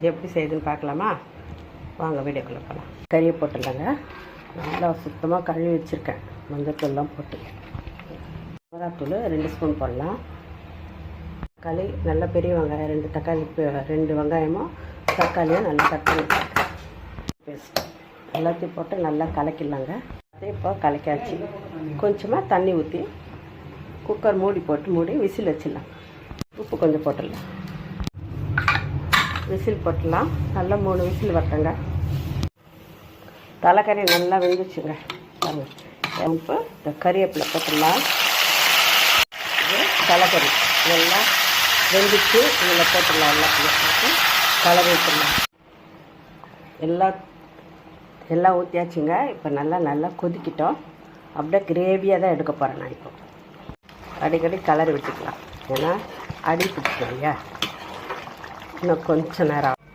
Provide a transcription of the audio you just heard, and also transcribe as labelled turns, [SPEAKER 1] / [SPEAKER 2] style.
[SPEAKER 1] எப்படி செய்யுதுன்னு பார்க்கலாமா? வாங்க வீடியோக்குள்ளே போகலாம். கறியை போட்டுடலாங்க. நல்லா சுத்தமாக கழுவி வச்சுருக்கேன். மஞ்சத்தூள்லாம் போட்டு மிளகாத்தூள் 2 ஸ்பூன் போடலாம். தக்காளி நல்ல பெரிய வெங்காயம் 2 தக்காளி 2 வெங்காயமும் தக்காளியும் நல்லா கட் பண்ணி பேஸ்ட் எல்லாத்தையும் போட்டு நல்லா கலக்கிடலாங்க. அதே இப்போ கலக்காச்சு. கொஞ்சமாக தண்ணி ஊற்றி குக்கர் மூடி விசில் வச்சிடலாம். உப்பு கொஞ்சம் போட்டுடலாம். விசில் போட்டுடலாம். நல்லா 3 விசில் வரட்டுங்க. தலைக்கறி நல்லா வெந்துச்சுங்க. உப்பு இந்த கறிவேப்பிலை போட்டுடலாம். இது தலைக்கறி நல்லா வெந்துச்சு. இதில் போட்டுடலாம். எல்லாத்தையும் போட்டு கலரி விட்டுடலாம். எல்லாம் ஊற்றியாச்சுங்க. இப்போ நல்லா கொதிக்கிட்டோம். அப்படியே கிரேவியாக தான் எடுக்க போகிறேன் நான். இப்போ அடிக்கடி கலரி விட்டுக்கலாம். ஏன்னா அடி பிடிச்சிடும் இல்லையா? இன்னும் கொஞ்சம் நேரம்